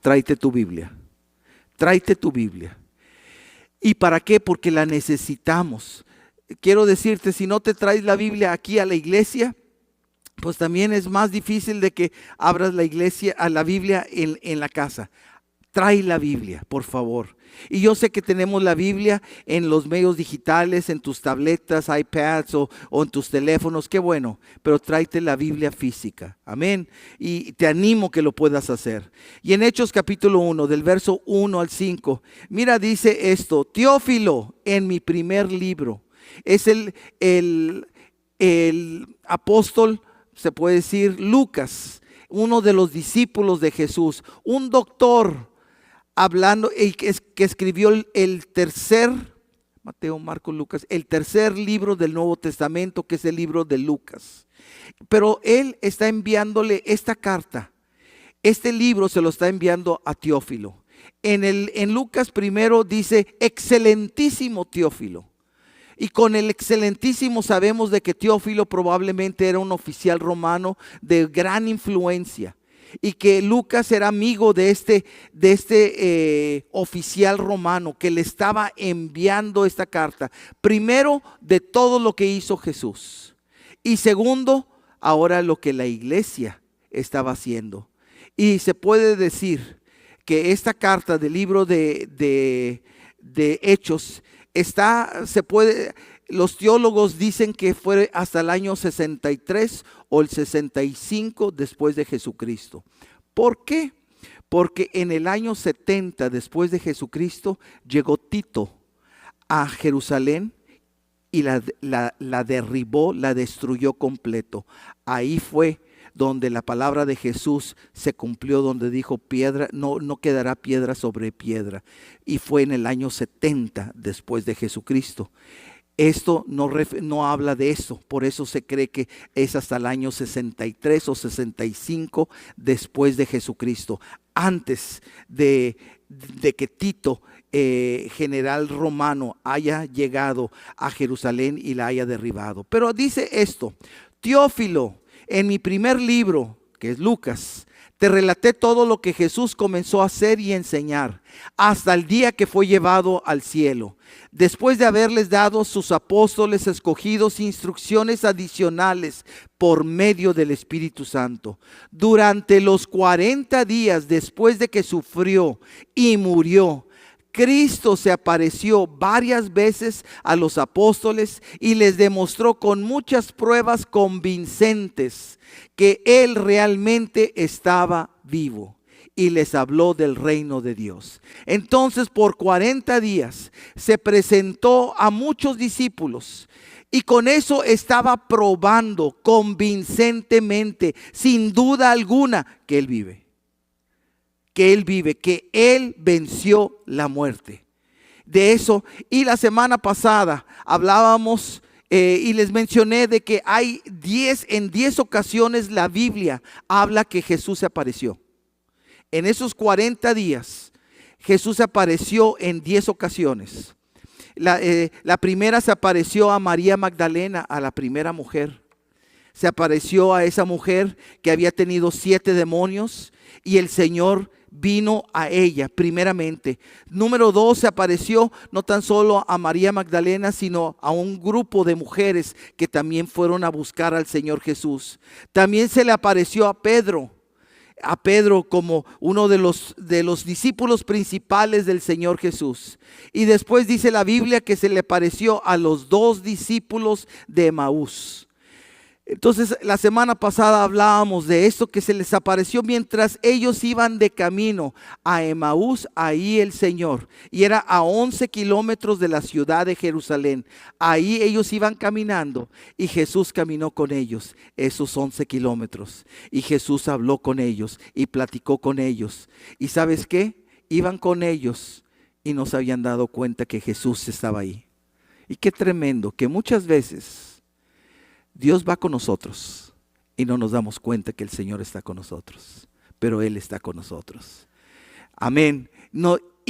Tráete tu Biblia. Tráete tu Biblia. ¿Y para qué? Porque la necesitamos. Quiero decirte, si no te traes la Biblia aquí a la iglesia, pues también es más difícil de que abras la iglesia, a la Biblia en la casa. Trae la Biblia, por favor. Y yo sé que tenemos la Biblia en los medios digitales, en tus tabletas, iPads o en tus teléfonos, qué bueno, pero tráete la Biblia física, amén. Y te animo que lo puedas hacer. Y en Hechos capítulo 1, del verso 1 al 5, mira, dice esto: Teófilo, en mi primer libro. Es el apóstol, se puede decir, Lucas, uno de los discípulos de Jesús, un doctor, hablando, que escribió el tercer, Mateo, Marcos, Lucas, el tercer libro del Nuevo Testamento, que es el libro de Lucas. Pero él está enviándole esta carta. Este libro se lo está enviando a Teófilo. En Lucas primero dice: excelentísimo Teófilo. Y con el excelentísimo sabemos de que Teófilo probablemente era un oficial romano de gran influencia, y que Lucas era amigo de este oficial romano que le estaba enviando esta carta. Primero, de todo lo que hizo Jesús, y segundo, ahora lo que la iglesia estaba haciendo. Y se puede decir que esta carta del libro de Hechos los teólogos dicen que fue hasta el año 63 o el 65 después de Jesucristo. ¿Por qué? Porque en el año 70 después de Jesucristo llegó Tito a Jerusalén y la derribó, la destruyó completo. Ahí fue donde la palabra de Jesús se cumplió, donde dijo: piedra, no quedará piedra sobre piedra. Y fue en el año 70 después de Jesucristo. Esto no habla de eso, por eso se cree que es hasta el año 63 o 65 después de Jesucristo, antes de que Tito, general romano, haya llegado a Jerusalén y la haya derribado. Pero dice esto: Teófilo, en mi primer libro, que es Lucas, te relaté todo lo que Jesús comenzó a hacer y enseñar hasta el día que fue llevado al cielo, después de haberles dado sus apóstoles escogidos instrucciones adicionales por medio del Espíritu Santo. Durante los 40 días después de que sufrió y murió, Cristo se apareció varias veces a los apóstoles y les demostró con muchas pruebas convincentes que Él realmente estaba vivo, y les habló del reino de Dios. Entonces, por 40 días se presentó a muchos discípulos, y con eso estaba probando convincentemente, sin duda alguna, que Él vive. Que Él vive, que Él venció la muerte. De eso, y la semana pasada hablábamos y les mencioné de que en 10 ocasiones la Biblia habla que Jesús se apareció. En esos 40 días Jesús se apareció en 10 ocasiones. La primera se apareció a María Magdalena, a la primera mujer. Se apareció a esa mujer que había tenido 7 demonios, y el Señor vino a ella primeramente. Número 2, se apareció no tan solo a María Magdalena, sino a un grupo de mujeres que también fueron a buscar al Señor Jesús. También se le apareció a Pedro como uno de los discípulos principales del Señor Jesús. Y después dice la Biblia que se le apareció a los 2 discípulos de Emaús. Entonces, la semana pasada hablábamos de esto, que se les apareció mientras ellos iban de camino a Emaús, ahí el Señor, y era a 11 kilómetros de la ciudad de Jerusalén. Ahí ellos iban caminando y Jesús caminó con ellos esos 11 kilómetros, y Jesús habló con ellos y platicó con ellos. ¿Y sabes qué? Iban con ellos y no se habían dado cuenta que Jesús estaba ahí. Y qué tremendo que muchas veces Dios va con nosotros y no nos damos cuenta que el Señor está con nosotros, pero Él está con nosotros. Amén.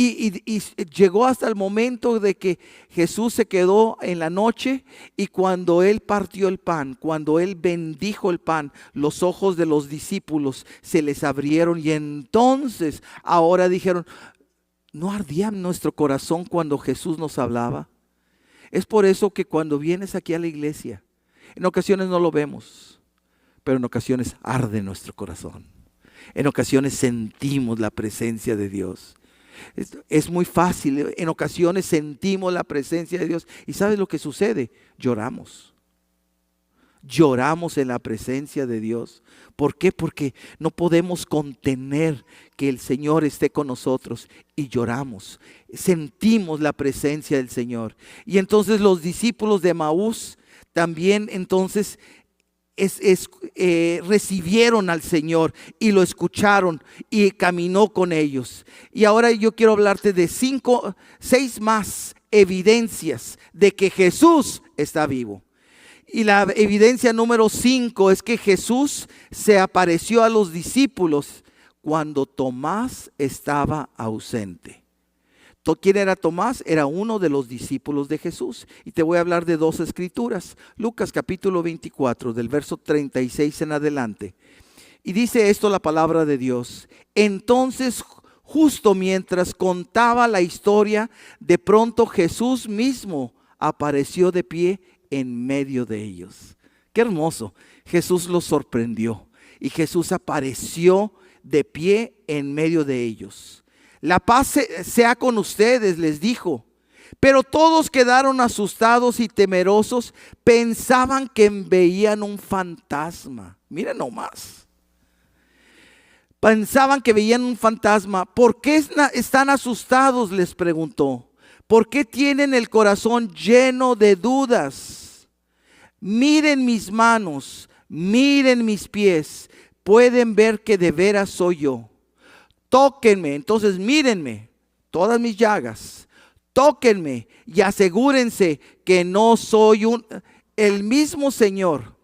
Y llegó hasta el momento de que Jesús se quedó en la noche, y cuando Él partió el pan, cuando Él bendijo el pan, los ojos de los discípulos se les abrieron, y entonces ahora dijeron: ¿no ardía nuestro corazón cuando Jesús nos hablaba? Es por eso que cuando vienes aquí a la iglesia, en ocasiones no lo vemos, pero en ocasiones arde nuestro corazón. En ocasiones sentimos la presencia de Dios. Es muy fácil, en ocasiones sentimos la presencia de Dios. ¿Y sabes lo que sucede? Lloramos. Lloramos en la presencia de Dios. ¿Por qué? Porque no podemos contener que el Señor esté con nosotros, y lloramos. Sentimos la presencia del Señor. Y entonces los discípulos de Emaús también entonces recibieron al Señor y lo escucharon, y caminó con ellos. Y ahora yo quiero hablarte de 6 más evidencias de que Jesús está vivo. Y la evidencia número 5 es que Jesús se apareció a los discípulos cuando Tomás estaba ausente. ¿Quién era Tomás? Era uno de los discípulos de Jesús. Y te voy a hablar de 2 escrituras. Lucas capítulo 24, del verso 36 en adelante. Y dice esto la palabra de Dios: entonces, justo mientras contaba la historia, de pronto Jesús mismo apareció de pie en medio de ellos. Qué hermoso. Jesús los sorprendió, y Jesús apareció de pie en medio de ellos. La paz sea con ustedes, les dijo. Pero todos quedaron asustados y temerosos. Pensaban que veían un fantasma. Miren nomás. Pensaban que veían un fantasma. ¿Por qué están asustados?, les preguntó. ¿Por qué tienen el corazón lleno de dudas? Miren mis manos, miren mis pies. Pueden ver que de veras soy yo. Tóquenme, entonces mírenme, todas mis llagas. Tóquenme y asegúrense que no soy el mismo Señor.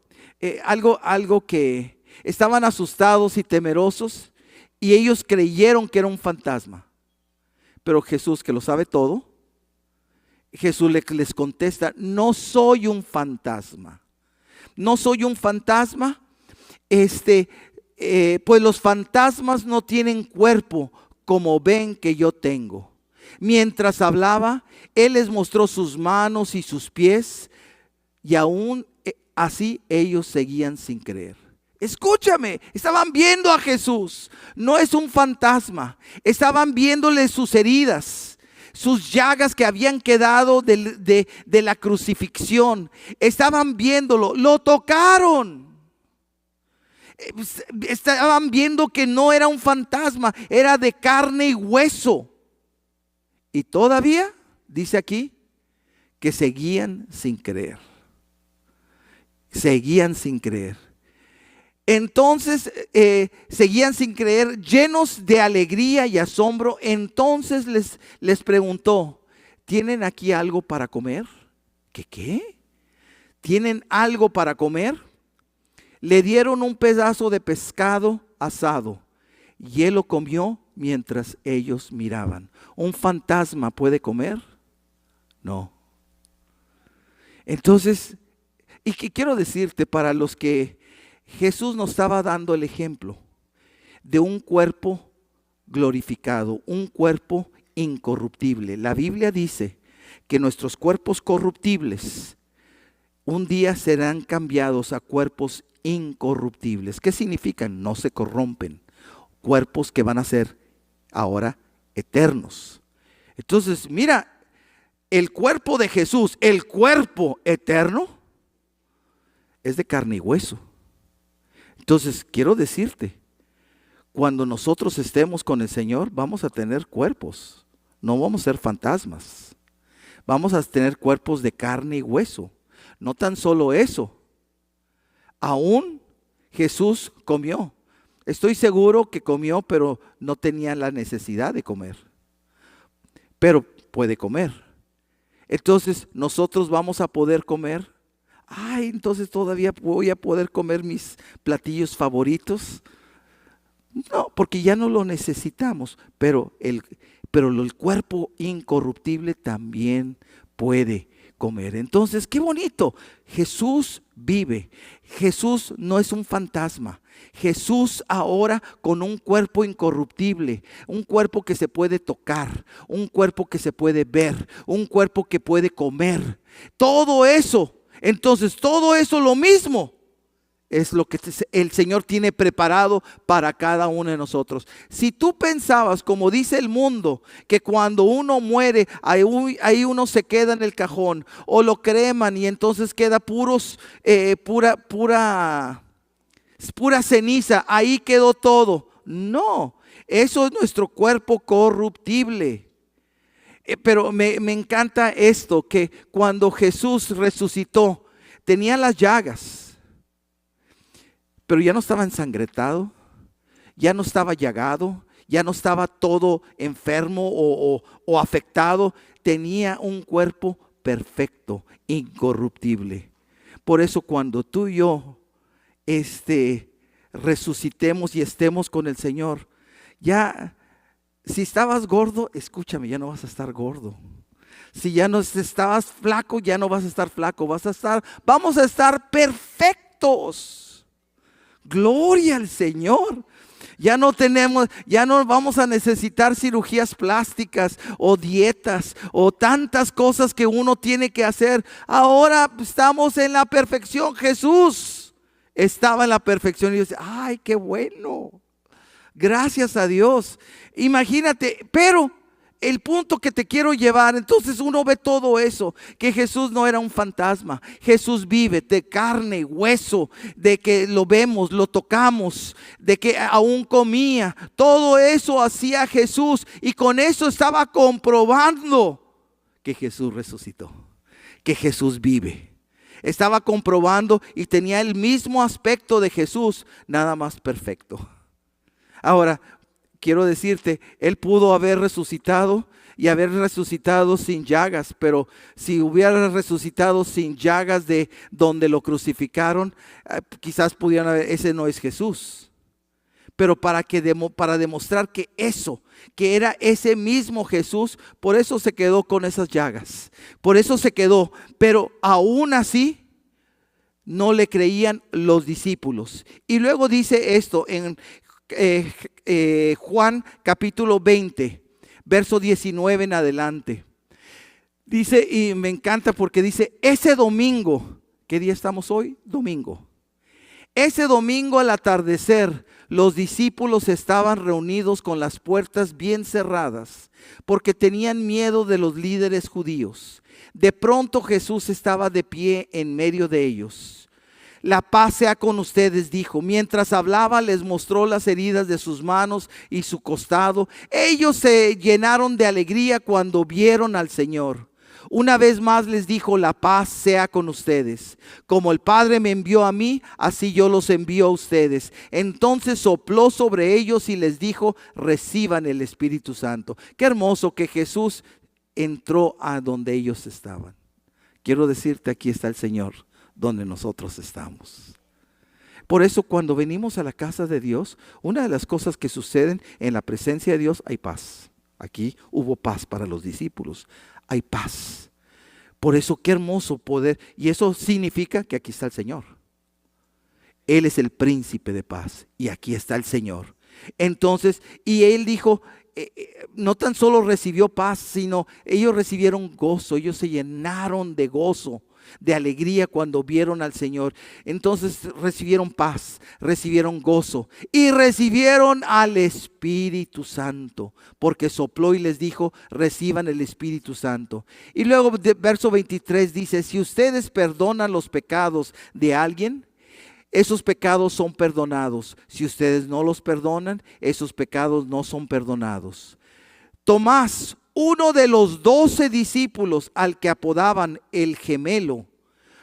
Algo que estaban asustados y temerosos, y ellos creyeron que era un fantasma. Pero Jesús, que lo sabe todo, Jesús les contesta: no soy un fantasma. No soy un fantasma. Pues los fantasmas no tienen cuerpo como ven que yo tengo. Mientras hablaba, Él les mostró sus manos y sus pies, y aún así ellos seguían sin creer. Escúchame, estaban viendo a Jesús. No es un fantasma. Estaban viéndole sus heridas, sus llagas que habían quedado de la crucifixión. Estaban viéndolo, lo tocaron. Estaban viendo que no era un fantasma, era de carne y hueso. Y todavía dice aquí que seguían sin creer. Seguían sin creer. Entonces seguían sin creer, llenos de alegría y asombro. Entonces les preguntó: ¿tienen aquí algo para comer? ¿Qué? ¿Tienen algo para comer? Le dieron un pedazo de pescado asado, y Él lo comió mientras ellos miraban. ¿Un fantasma puede comer? No. Entonces, y que quiero decirte, para los que Jesús nos estaba dando el ejemplo de un cuerpo glorificado, un cuerpo incorruptible. La Biblia dice que nuestros cuerpos corruptibles un día serán cambiados a cuerpos incorruptibles. ¿Qué significan? No se corrompen. Cuerpos que van a ser ahora eternos. Entonces, mira, el cuerpo de Jesús, el cuerpo eterno, es de carne y hueso. Entonces, quiero decirte, cuando nosotros estemos con el Señor, vamos a tener cuerpos. No vamos a ser fantasmas. Vamos a tener cuerpos de carne y hueso. No tan solo eso. Aún Jesús comió. Estoy seguro que comió, pero no tenía la necesidad de comer. Pero puede comer. Entonces, nosotros vamos a poder comer. Entonces todavía voy a poder comer mis platillos favoritos. No, porque ya no lo necesitamos. Pero pero el cuerpo incorruptible también puede comer. Entonces, qué bonito. Jesús vive. Jesús no es un fantasma. Jesús ahora con un cuerpo incorruptible, un cuerpo que se puede tocar, un cuerpo que se puede ver, un cuerpo que puede comer. Todo eso, entonces todo eso lo mismo es lo que el Señor tiene preparado para cada uno de nosotros. Si tú pensabas, como dice el mundo, que cuando uno muere, ahí uno se queda en el cajón, o lo creman y entonces queda pura ceniza, ahí quedó todo. No, eso es nuestro cuerpo corruptible. Pero me encanta esto, que cuando Jesús resucitó, tenía las llagas, pero ya no estaba ensangrentado, ya no estaba llagado, ya no estaba todo enfermo o afectado. Tenía un cuerpo perfecto, incorruptible. Por eso cuando tú y yo resucitemos y estemos con el Señor, ya, si estabas gordo, escúchame, ya no vas a estar gordo. Si ya no estabas flaco, ya no vas a estar flaco, vamos a estar perfectos. Gloria al Señor. Ya no vamos a necesitar cirugías plásticas o dietas o tantas cosas que uno tiene que hacer. Ahora estamos en la perfección. Jesús estaba en la perfección y dice, ay, qué bueno. Gracias a Dios. Imagínate, pero el punto que te quiero llevar, entonces uno ve todo eso, que Jesús no era un fantasma. Jesús vive de carne, hueso, de que lo vemos, lo tocamos, de que aún comía. Todo eso hacía Jesús y con eso estaba comprobando que Jesús resucitó, que Jesús vive. Estaba comprobando y tenía el mismo aspecto de Jesús, nada más perfecto. Ahora, quiero decirte, Él pudo haber resucitado y haber resucitado sin llagas, pero si hubiera resucitado sin llagas de donde lo crucificaron, quizás pudieran haber, ese no es Jesús. Pero para demostrar que era ese mismo Jesús, por eso se quedó con esas llagas, por eso se quedó, pero aún así no le creían los discípulos. Y luego dice esto en Juan capítulo 20, verso 19 en adelante. Dice, y me encanta porque dice, ese domingo, ¿qué día estamos hoy? Domingo. Ese domingo al atardecer, los discípulos estaban reunidos con las puertas bien cerradas, porque tenían miedo de los líderes judíos. De pronto Jesús estaba de pie en medio de ellos. La paz sea con ustedes, dijo. Mientras hablaba, les mostró las heridas de sus manos y su costado. Ellos se llenaron de alegría cuando vieron al Señor. Una vez más les dijo, la paz sea con ustedes. Como el Padre me envió a mí, así yo los envío a ustedes. Entonces sopló sobre ellos y les dijo, reciban el Espíritu Santo. Qué hermoso que Jesús entró a donde ellos estaban. Quiero decirte, aquí está el Señor, donde nosotros estamos. Por eso cuando venimos a la casa de Dios, una de las cosas que suceden en la presencia de Dios, hay paz. Aquí hubo paz para los discípulos. Hay paz. Por eso qué hermoso poder. Y eso significa que aquí está el Señor. Él es el príncipe de paz. Y aquí está el Señor. Entonces, y Él dijo, no tan solo recibió paz, sino ellos recibieron gozo. Ellos se llenaron de gozo, de alegría cuando vieron al Señor. Entonces recibieron paz, recibieron gozo y recibieron al Espíritu Santo, porque sopló y les dijo, reciban el Espíritu Santo. Y luego verso 23 dice, si ustedes perdonan los pecados de alguien, esos pecados son perdonados. Si ustedes no los perdonan, esos pecados no son perdonados. Tomás, uno de los 12 discípulos, al que apodaban el gemelo,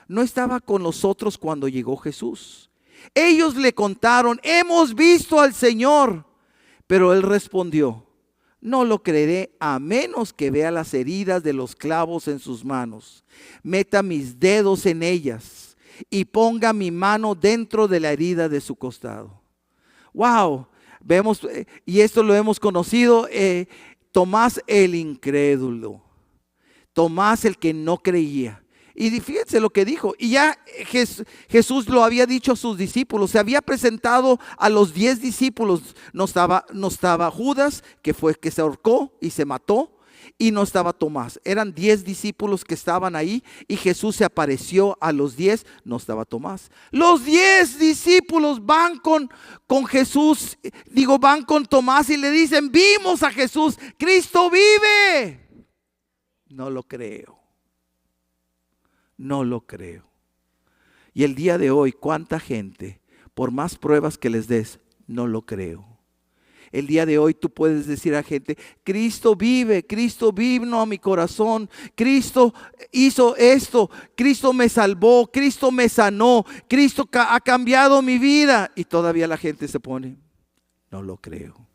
no estaba con nosotros cuando llegó Jesús. Ellos le contaron, hemos visto al Señor. Pero él respondió, no lo creeré a menos que vea las heridas de los clavos en sus manos, meta mis dedos en ellas y ponga mi mano dentro de la herida de su costado. Wow, vemos, y esto lo hemos conocido, Tomás el incrédulo, Tomás el que no creía. Y fíjense lo que dijo. Y ya Jesús lo había dicho a sus discípulos. Se había presentado a los 10 discípulos. No estaba Judas, que fue que se ahorcó y se mató. Y no estaba Tomás. Eran 10 discípulos que estaban ahí. Y Jesús se apareció a los 10. No estaba Tomás. Los 10 discípulos van con Jesús. Van con Tomás y le dicen: vimos a Jesús. Cristo vive. No lo creo. No lo creo. Y el día de hoy, ¿cuánta gente, por más pruebas que les des, no lo creo? El día de hoy tú puedes decir a gente: Cristo vino a mi corazón, Cristo hizo esto, Cristo me salvó, Cristo me sanó, Cristo ha cambiado mi vida. Y todavía la gente se pone: no lo creo.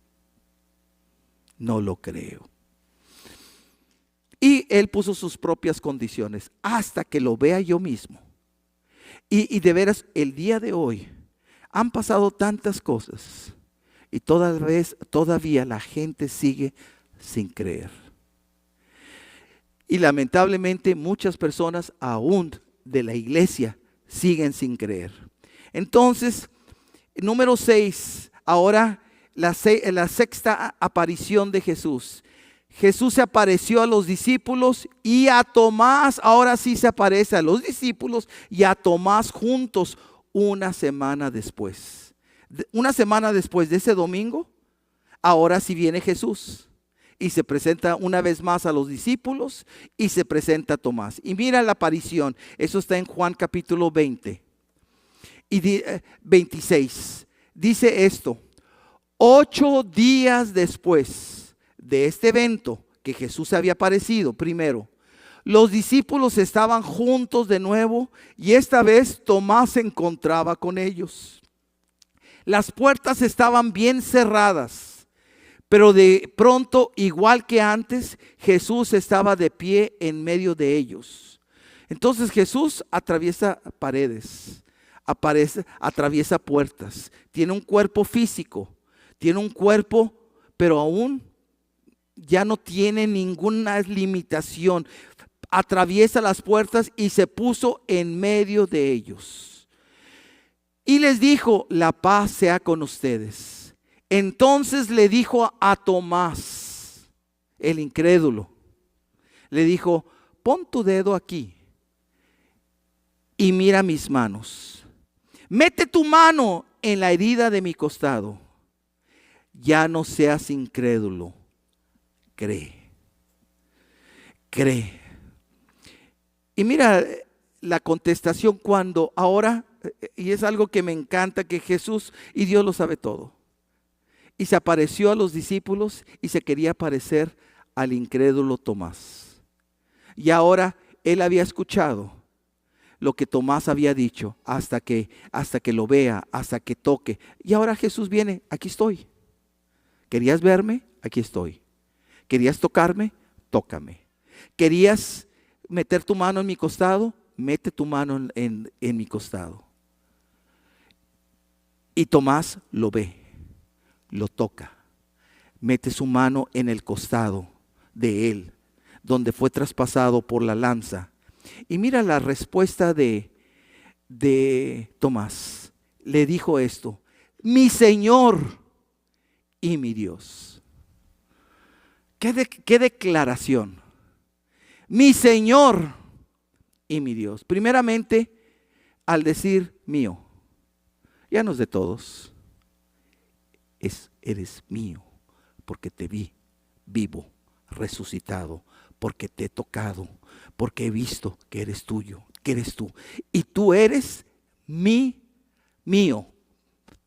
No lo creo. Y Él puso sus propias condiciones hasta que lo vea yo mismo. Y de veras, el día de hoy han pasado tantas cosas y todavía la gente sigue sin creer. Y lamentablemente muchas personas aún de la iglesia siguen sin creer. Entonces, número 6, ahora la sexta aparición de Jesús. Jesús se apareció a los discípulos y a Tomás. Ahora sí se aparece a los discípulos y a Tomás juntos una semana después. Una semana después de ese domingo, ahora sí viene Jesús y se presenta una vez más a los discípulos y se presenta a Tomás. Y mira la aparición. Eso está en Juan capítulo 20 y 26. Dice esto: 8 días después de este evento que Jesús había aparecido primero, los discípulos estaban juntos de nuevo y esta vez Tomás se encontraba con ellos. Las puertas estaban bien cerradas, pero de pronto, igual que antes, Jesús estaba de pie en medio de ellos. Entonces Jesús atraviesa paredes, atraviesa puertas, tiene un cuerpo físico, tiene un cuerpo, pero aún ya no tiene ninguna limitación. Atraviesa las puertas y se puso en medio de ellos. Y les dijo: la paz sea con ustedes. Entonces le dijo a Tomás, el incrédulo, le dijo: pon tu dedo aquí y mira mis manos. Mete tu mano en la herida de mi costado. Ya no seas incrédulo. Cree. Y mira la contestación cuando ahora, y es algo que me encanta, que Jesús y Dios lo sabe todo. Y se apareció a los discípulos y se quería parecer al incrédulo Tomás. Y ahora él había escuchado lo que Tomás había dicho hasta que lo vea, hasta que toque. Y ahora Jesús viene: aquí estoy. ¿Querías verme? Aquí estoy. ¿Querías tocarme? Tócame. ¿Querías meter tu mano en mi costado? Mete tu mano en mi costado. Y Tomás lo ve, lo toca, mete su mano en el costado de él, donde fue traspasado por la lanza. Y mira la respuesta de Tomás. Le dijo esto: mi Señor y mi Dios. ¿Qué declaración? Mi Señor y mi Dios. Primeramente, al decir mío, ya no es de todos, eres mío, porque te vi vivo, resucitado, porque te he tocado, porque he visto que eres tuyo, que eres tú. Y tú eres mío,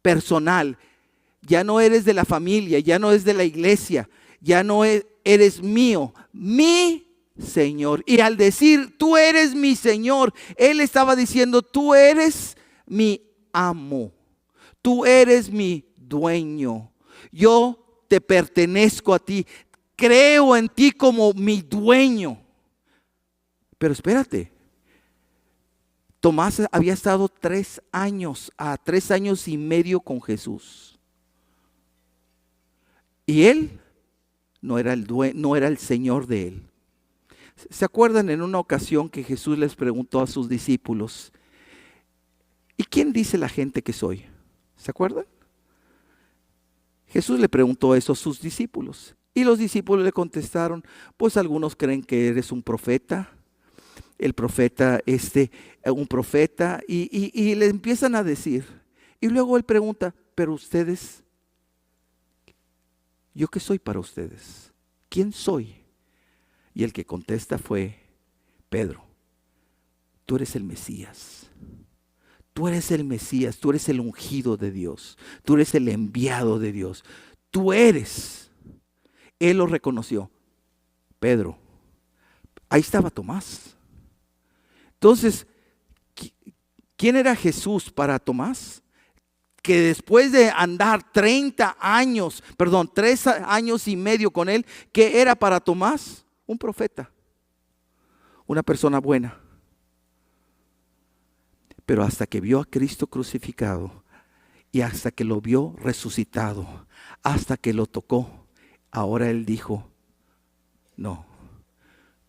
personal. Ya no eres de la familia, ya no es de la iglesia. Ya no eres mío, mi Señor. Y al decir tú eres mi Señor, Él estaba diciendo: tú eres mi amo, tú eres mi dueño, yo te pertenezco a ti, creo en ti como mi dueño. Pero espérate, Tomás había estado 3 años y medio con Jesús. Y él no era el Señor de él. ¿Se acuerdan en una ocasión que Jesús les preguntó a sus discípulos: ¿y quién dice la gente que soy? ¿Se acuerdan? Jesús le preguntó eso a sus discípulos. Y los discípulos le contestaron: pues algunos creen que eres un profeta, un profeta, y le empiezan a decir. Y luego él pregunta: pero ustedes, ¿yo qué soy para ustedes? ¿Quién soy? Y el que contesta fue Pedro: tú eres el Mesías. Tú eres el Mesías, tú eres el ungido de Dios, tú eres el enviado de Dios. Tú eres. Él lo reconoció. Pedro. Ahí estaba Tomás. Entonces, ¿quién era Jesús para Tomás? Que después de andar 3 años y medio con él, ¿qué era para Tomás? Un profeta, una persona buena. Pero hasta que vio a Cristo crucificado y hasta que lo vio resucitado, hasta que lo tocó, ahora él dijo: no,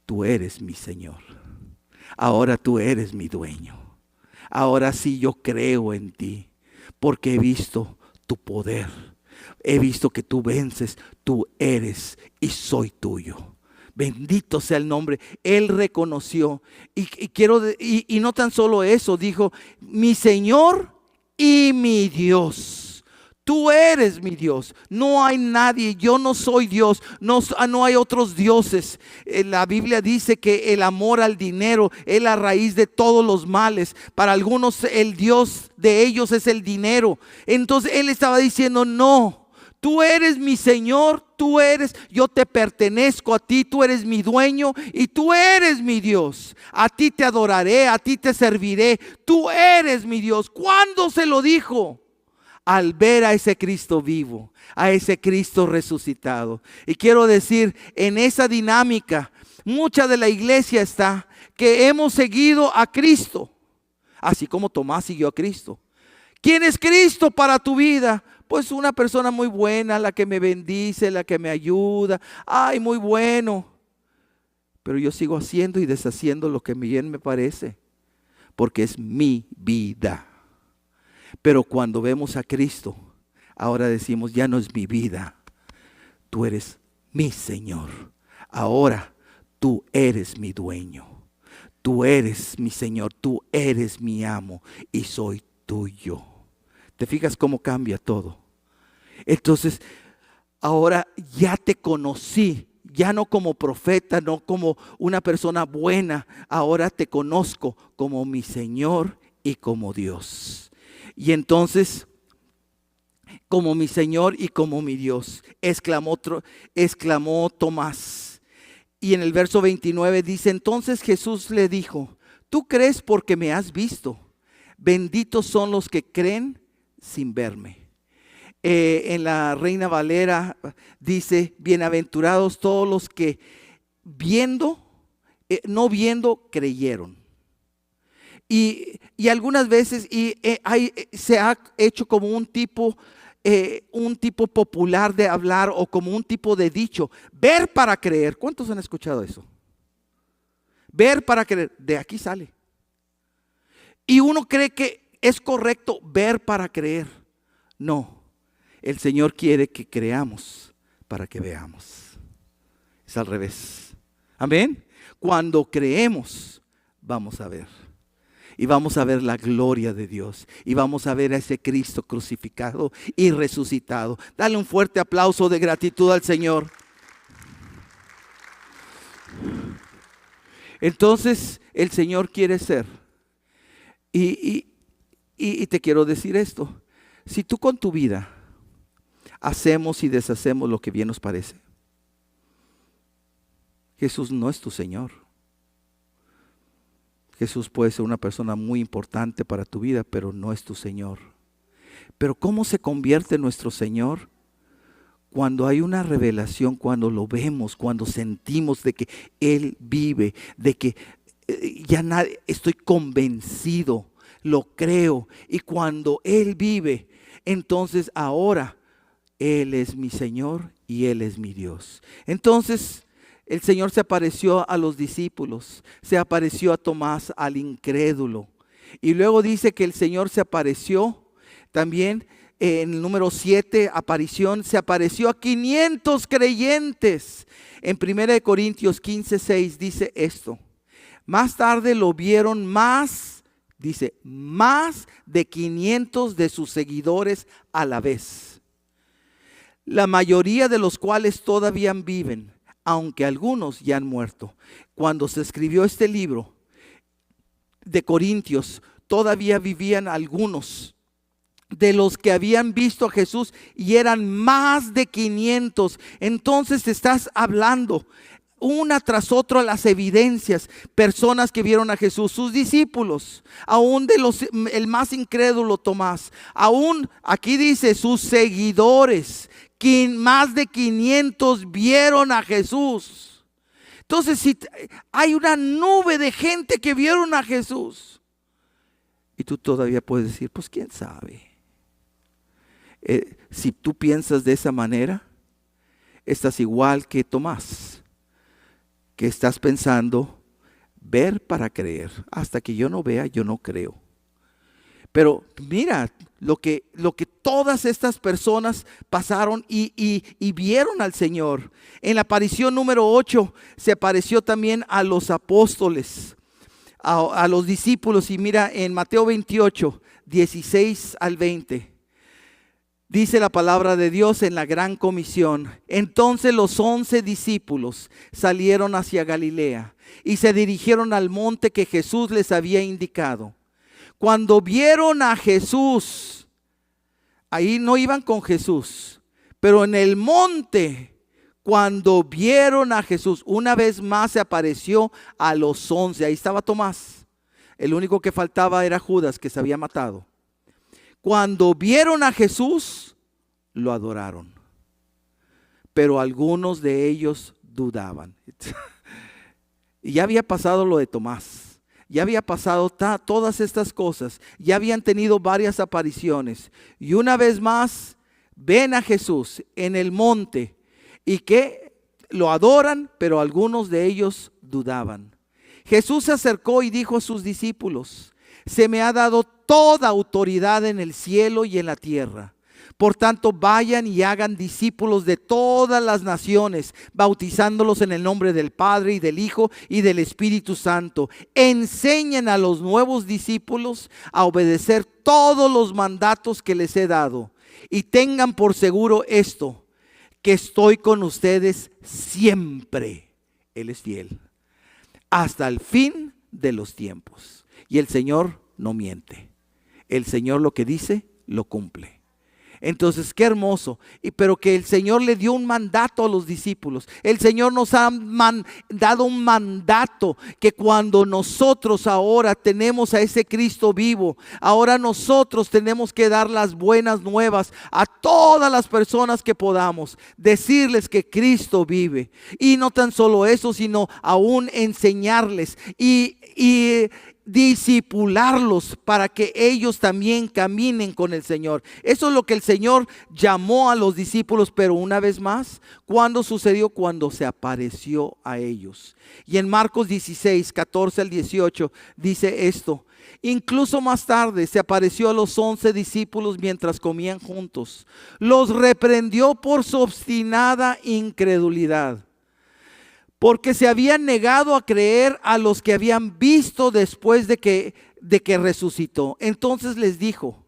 tú eres mi Señor. Ahora tú eres mi dueño. Ahora sí yo creo en ti, porque he visto tu poder. He visto que tú vences, tú eres y soy tuyo. Bendito sea el nombre. Él reconoció y no tan solo eso, dijo: mi Señor y mi Dios. Tú eres mi Dios. No hay nadie. Yo no soy Dios. No hay otros dioses. La Biblia dice que el amor al dinero es la raíz de todos los males. Para algunos el Dios de ellos es el dinero. Entonces él estaba diciendo: no. Tú eres mi Señor, yo te pertenezco a ti, tú eres mi dueño y tú eres mi Dios. A ti te adoraré, a ti te serviré, tú eres mi Dios. ¿Cuándo se lo dijo? Al ver a ese Cristo vivo, a ese Cristo resucitado. Y quiero decir, en esa dinámica, mucha de la iglesia está que hemos seguido a Cristo, así como Tomás siguió a Cristo. ¿Quién es Cristo para tu vida? Pues una persona muy buena, la que me bendice, la que me ayuda. Ay, muy bueno. Pero yo sigo haciendo y deshaciendo lo que bien me parece, porque es mi vida. Pero cuando vemos a Cristo, ahora decimos: ya no es mi vida, tú eres mi Señor. Ahora tú eres mi dueño. Tú eres mi Señor, tú eres mi amo y soy tuyo. ¿Te fijas cómo cambia todo? Entonces, ahora ya te conocí, ya no como profeta, no como una persona buena. Ahora te conozco como mi Señor y como Dios. Y entonces, como mi Señor y como mi Dios, exclamó Tomás. Y en el verso 29 dice: entonces Jesús le dijo: tú crees porque me has visto. Benditos son los que creen sin verme. En la Reina Valera dice: bienaventurados todos los que no viendo, creyeron. Y algunas veces se ha hecho como un tipo popular de hablar, o como un tipo de dicho: ver para creer. ¿Cuántos han escuchado eso? Ver para creer, de aquí sale. Y uno cree que es correcto ver para creer. No. El Señor quiere que creamos para que veamos. Es al revés. Amén. Cuando creemos, vamos a ver. Y vamos a ver la gloria de Dios. Y vamos a ver a ese Cristo crucificado y resucitado. Dale un fuerte aplauso de gratitud al Señor. Entonces, el Señor quiere ser. Y te quiero decir esto. Si tú con tu vida hacemos y deshacemos lo que bien nos parece, Jesús no es tu Señor. Jesús puede ser una persona muy importante para tu vida, pero no es tu Señor. Pero ¿cómo se convierte en nuestro Señor? Cuando hay una revelación, cuando lo vemos, cuando sentimos de que Él vive, de que estoy convencido, lo creo. Y cuando Él vive, entonces ahora Él es mi Señor y Él es mi Dios. Entonces el Señor se apareció a los discípulos, se apareció a Tomás, al incrédulo. Y luego dice que el Señor se apareció también en el número 7, aparición, se apareció a 500 creyentes. En 1 Corintios 15:6 dice esto: más tarde lo vieron más, dice, más de 500 de sus seguidores a la vez, la mayoría de los cuales todavía viven, aunque algunos ya han muerto. Cuando se escribió este libro de Corintios, todavía vivían algunos de los que habían visto a Jesús, y eran más de 500. Entonces estás hablando una tras otra las evidencias, personas que vieron a Jesús, sus discípulos, aún el más incrédulo Tomás, aún aquí dice sus seguidores, más de 500 vieron a Jesús. Entonces, si hay una nube de gente que vieron a Jesús, y tú todavía puedes decir, pues quién sabe. Si tú piensas de esa manera, estás igual que Tomás, que estás pensando ver para creer. Hasta que yo no vea, yo no creo. Pero mira lo que todas estas personas pasaron y vieron al Señor. En la aparición número 8 se apareció también a los apóstoles, a los discípulos. Y mira en Mateo 28, 16 al 20. Dice la palabra de Dios en la gran comisión: entonces los 11 discípulos salieron hacia Galilea y se dirigieron al monte que Jesús les había indicado. Cuando vieron a Jesús, ahí no iban con Jesús, pero en el monte, cuando vieron a Jesús, una vez más se apareció a los 11. Ahí estaba Tomás. El único que faltaba era Judas, que se había matado. Cuando vieron a Jesús, lo adoraron, pero algunos de ellos dudaban. Y ya había pasado lo de Tomás, ya había pasado todas estas cosas, ya habían tenido varias apariciones. Y una vez más ven a Jesús en el monte y que lo adoran, pero algunos de ellos dudaban. Jesús se acercó y dijo a sus discípulos: se me ha dado toda autoridad en el cielo y en la tierra. Por tanto, vayan y hagan discípulos de todas las naciones, bautizándolos en el nombre del Padre y del Hijo y del Espíritu Santo. Enseñen a los nuevos discípulos a obedecer todos los mandatos que les he dado. Y tengan por seguro esto, que estoy con ustedes siempre. Él es fiel, hasta el fin de los tiempos. Y el Señor no miente. El Señor lo que dice, lo cumple. Entonces, qué hermoso. Pero que el Señor le dio un mandato a los discípulos. El Señor nos ha dado un mandato, que cuando nosotros ahora tenemos a ese Cristo vivo, ahora nosotros tenemos que dar las buenas nuevas a todas las personas que podamos. Decirles que Cristo vive. Y no tan solo eso, sino aún enseñarles y discipularlos para que ellos también caminen con el Señor. Eso es lo que el Señor llamó a los discípulos. Pero una vez más, ¿cuándo sucedió? Cuando se apareció a ellos. Y en Marcos 16, 14 al 18 dice esto: incluso más tarde se apareció a los 11 discípulos mientras comían juntos. Los reprendió por su obstinada incredulidad, porque se habían negado a creer a los que habían visto después de que resucitó. Entonces les dijo: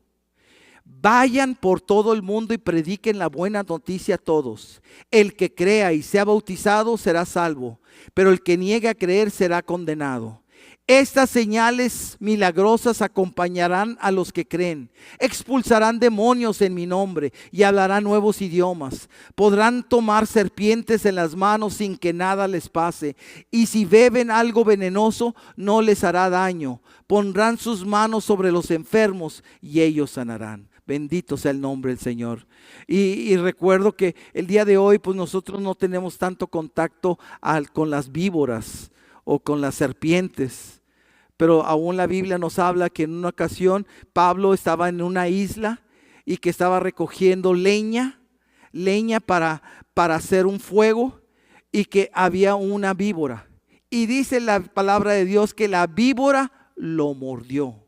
vayan por todo el mundo y prediquen la buena noticia a todos. El que crea y sea bautizado será salvo, pero el que niegue a creer será condenado. Estas señales milagrosas acompañarán a los que creen. Expulsarán demonios en mi nombre y hablarán nuevos idiomas. Podrán tomar serpientes en las manos sin que nada les pase. Y si beben algo venenoso, no les hará daño. Pondrán sus manos sobre los enfermos y ellos sanarán. Bendito sea el nombre del Señor. Y recuerdo que el día de hoy, pues nosotros no tenemos tanto contacto con las víboras o con las serpientes, pero aún la Biblia nos habla que en una ocasión Pablo estaba en una isla y que estaba recogiendo leña leña para hacer un fuego y que había una víbora. Y dice la palabra de Dios que la víbora lo mordió.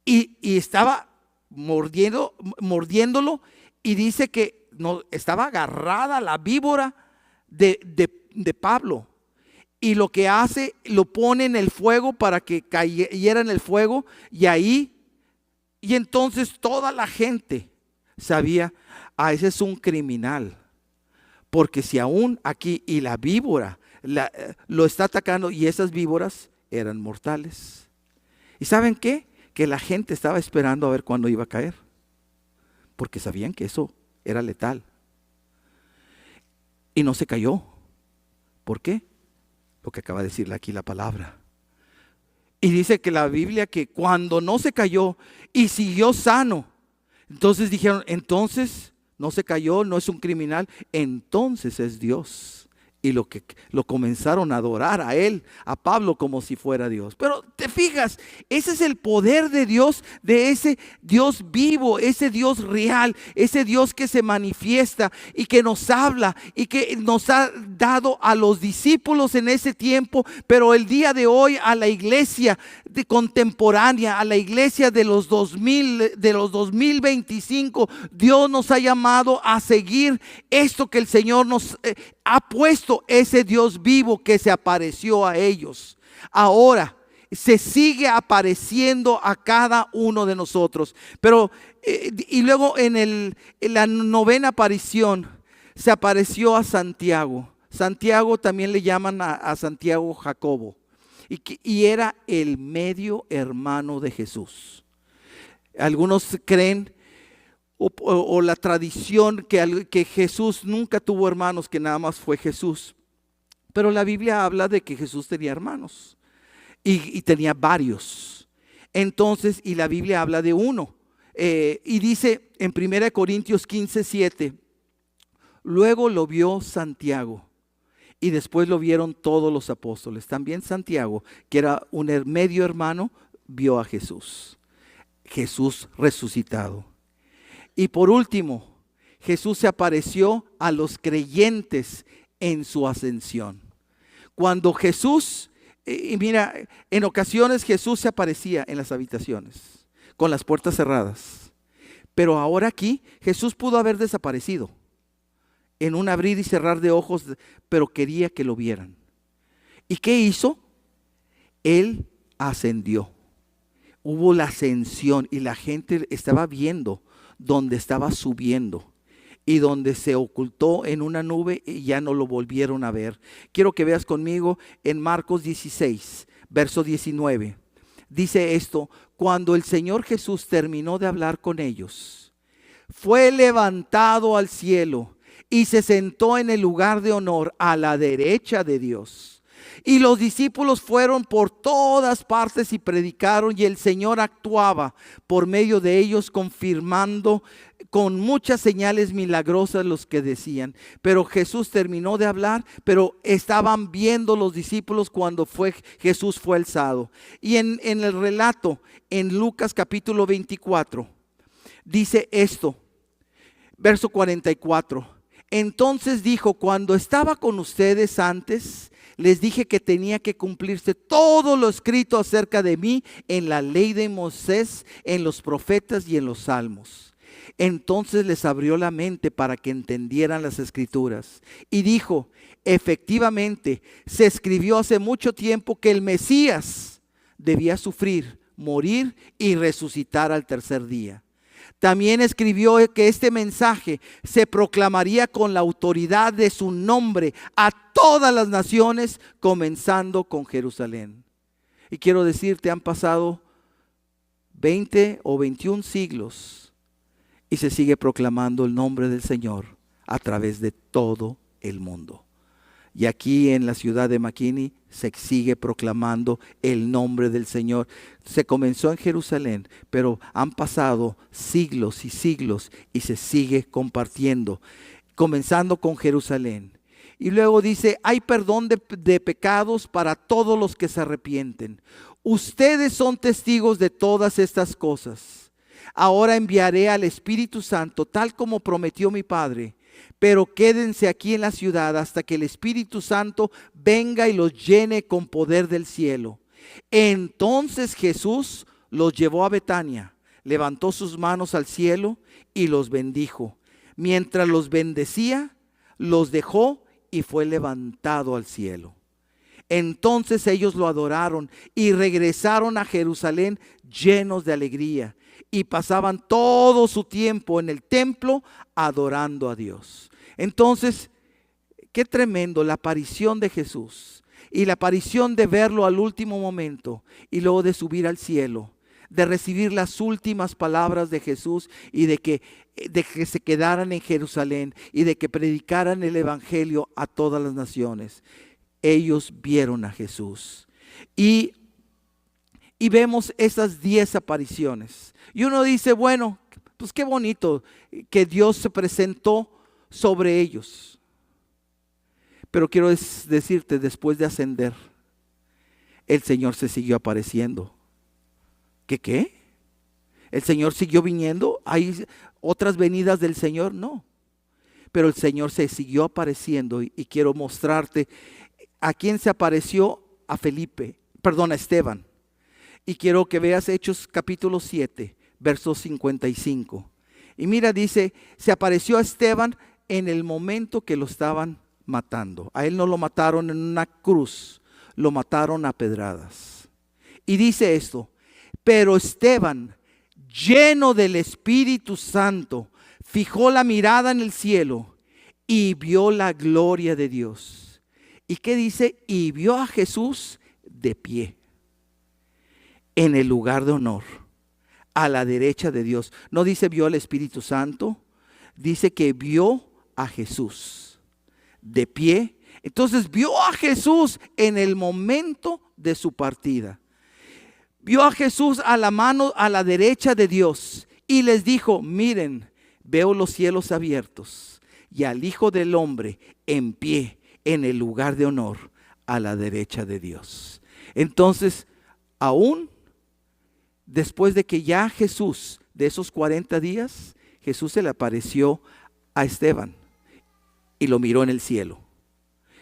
Y estaba mordiéndolo, y dice que no, estaba agarrada la víbora de Pablo. Y lo que hace, lo pone en el fuego para que cayera en el fuego. Y entonces toda la gente sabía, ese es un criminal. Porque si aún aquí y la víbora lo está atacando, y esas víboras eran mortales. ¿Y saben qué? Que la gente estaba esperando a ver cuándo iba a caer, porque sabían que eso era letal. Y no se cayó. ¿Por qué? Lo que acaba de decirle aquí la palabra. Y dice que la Biblia que cuando no se cayó y siguió sano, entonces dijeron, entonces no se cayó, no es un criminal, entonces es Dios. Y lo comenzaron a adorar a él, a Pablo, como si fuera Dios. Pero te fijas, ese es el poder de Dios, de ese Dios vivo, ese Dios real, ese Dios que se manifiesta y que nos habla y que nos ha dado a los discípulos en ese tiempo, pero el día de hoy a la iglesia contemporánea, a la iglesia de los 2025, Dios nos ha llamado a seguir esto que el Señor nos ha puesto, ese Dios vivo que se apareció a ellos. Ahora se sigue apareciendo a cada uno de nosotros. Pero y luego en la novena aparición se apareció a Santiago. Santiago también le llaman a Santiago Jacobo. Y era el medio hermano de Jesús. Algunos creen o la tradición que Jesús nunca tuvo hermanos, que nada más fue Jesús. Pero la Biblia habla de que Jesús tenía hermanos y tenía varios. Entonces, y la Biblia habla de uno. Y dice en 1 Corintios 15:7, luego lo vio Santiago. Y después lo vieron todos los apóstoles. También Santiago, que era un medio hermano, vio a Jesús. Jesús resucitado. Y por último, Jesús se apareció a los creyentes en su ascensión. Cuando Jesús, y mira, en ocasiones Jesús se aparecía en las habitaciones, con las puertas cerradas. Pero ahora aquí, Jesús pudo haber desaparecido en un abrir y cerrar de ojos, pero quería que lo vieran. ¿Y qué hizo? Él ascendió. Hubo la ascensión y la gente estaba viendo donde estaba subiendo y donde se ocultó en una nube y ya no lo volvieron a ver. Quiero que veas conmigo en Marcos 16, verso 19. Dice esto: cuando el Señor Jesús terminó de hablar con ellos, fue levantado al cielo y se sentó en el lugar de honor a la derecha de Dios. Y los discípulos fueron por todas partes y predicaron, y el Señor actuaba por medio de ellos, confirmando con muchas señales milagrosas los que decían. Pero Jesús terminó de hablar, pero estaban viendo los discípulos cuando Jesús fue alzado. Y en el relato, en Lucas capítulo 24, dice esto, verso 44. Entonces dijo: cuando estaba con ustedes antes, les dije que tenía que cumplirse todo lo escrito acerca de mí en la ley de Moisés, en los profetas y en los salmos. Entonces les abrió la mente para que entendieran las escrituras. Y dijo: efectivamente, se escribió hace mucho tiempo que el Mesías debía sufrir, morir y resucitar al tercer día. También escribió que este mensaje se proclamaría con la autoridad de su nombre a todas las naciones, comenzando con Jerusalén. Y quiero decirte, han pasado 20 o 21 siglos y se sigue proclamando el nombre del Señor a través de todo el mundo. Y aquí en la ciudad de McKinney se sigue proclamando el nombre del Señor. Se comenzó en Jerusalén, pero han pasado siglos y siglos y se sigue compartiendo, comenzando con Jerusalén. Y luego dice: hay perdón de pecados para todos los que se arrepienten. Ustedes son testigos de todas estas cosas. ahora enviaré al Espíritu Santo, tal como prometió mi Padre. Pero quédense aquí en la ciudad hasta que el Espíritu Santo venga y los llene con poder del cielo. Entonces Jesús los llevó a Betania, levantó sus manos al cielo y los bendijo. Mientras los bendecía, los dejó y fue levantado al cielo. Entonces ellos lo adoraron y regresaron a Jerusalén llenos de alegría, y pasaban todo su tiempo en el templo adorando a Dios. Entonces, qué tremendo la aparición de Jesús, y la aparición de verlo al último momento y luego de subir al cielo, de recibir las últimas palabras de Jesús y de que se quedaran en Jerusalén y de que predicaran el evangelio a todas las naciones. Ellos vieron a Jesús y vemos esas 10 apariciones. Y uno dice, bueno, pues qué bonito que Dios se presentó sobre ellos. Pero quiero decirte, después de ascender, el Señor se siguió apareciendo. ¿Qué? ¿El Señor siguió viniendo? ¿Hay otras venidas del Señor? No. Pero el Señor se siguió apareciendo y quiero mostrarte a quién se apareció. A Esteban. Y quiero que veas Hechos capítulo 7, verso 55. Y mira, dice, se apareció a Esteban en el momento que lo estaban matando. A él no lo mataron en una cruz, lo mataron a pedradas. Y dice esto: pero Esteban, lleno del Espíritu Santo, fijó la mirada en el cielo y vio la gloria de Dios. ¿Y qué dice? Y vio a Jesús de pie en el lugar de honor, a la derecha de Dios. No dice vio al Espíritu Santo, dice que vio a Jesús de pie. Entonces vio a Jesús en el momento de su partida. Vio a Jesús a la mano, a la derecha de Dios, y les dijo: miren, veo los cielos abiertos y al Hijo del Hombre en pie en el lugar de honor, a la derecha de Dios. Entonces, aún después de que ya Jesús, de esos 40 días, Jesús se le apareció a Esteban y lo miró en el cielo.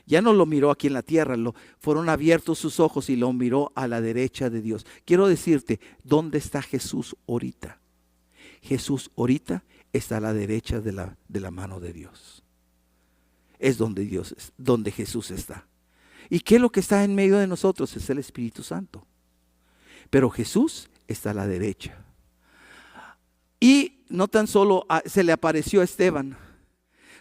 Ya no lo miró aquí en la tierra, fueron abiertos sus ojos y lo miró a la derecha de Dios. Quiero decirte, ¿dónde está Jesús ahorita? Jesús ahorita está a la derecha de la mano de Dios. Es donde Jesús está. ¿Y qué es lo que está en medio de nosotros? Es el Espíritu Santo. Pero Jesús está a la derecha. Y no tan solo se le apareció a Esteban,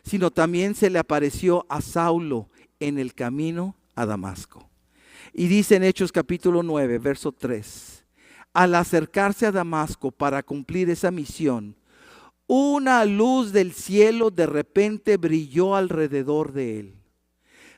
sino también se le apareció a Saulo en el camino a Damasco. Y dice en Hechos capítulo 9, verso 3: al acercarse a Damasco para cumplir esa misión, una luz del cielo de repente brilló alrededor de él.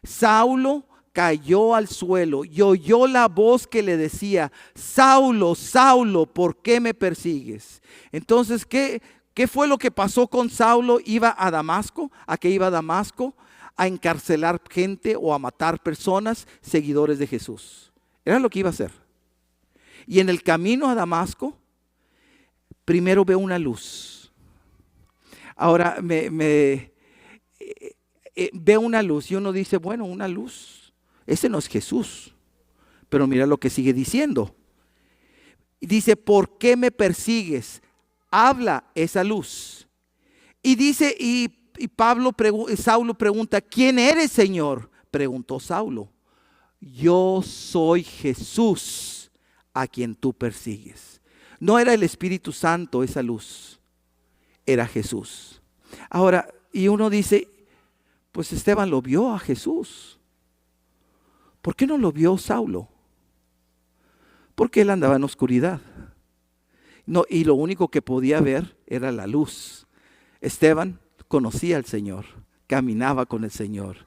Saulo cayó al suelo y oyó la voz que le decía: Saulo, Saulo, ¿por qué me persigues? Entonces, ¿qué fue lo que pasó con Saulo? Iba a Damasco. ¿A qué iba a Damasco? A encarcelar gente o a matar personas, seguidores de Jesús. Era lo que iba a hacer. Y en el camino a Damasco, primero ve una luz. Ahora ve una luz y uno dice, bueno, una luz, ese no es Jesús. Pero mira lo que sigue diciendo. Dice: ¿por qué me persigues? Habla esa luz. Y dice, Saulo pregunta: ¿quién eres, Señor? Preguntó Saulo. Yo soy Jesús a quien tú persigues. No era el Espíritu Santo esa luz, era Jesús. Ahora, y uno dice, pues Esteban lo vio a Jesús. ¿Por qué no lo vio Saulo? Porque él andaba en oscuridad. No, y lo único que podía ver era la luz. Esteban conocía al Señor, caminaba con el Señor.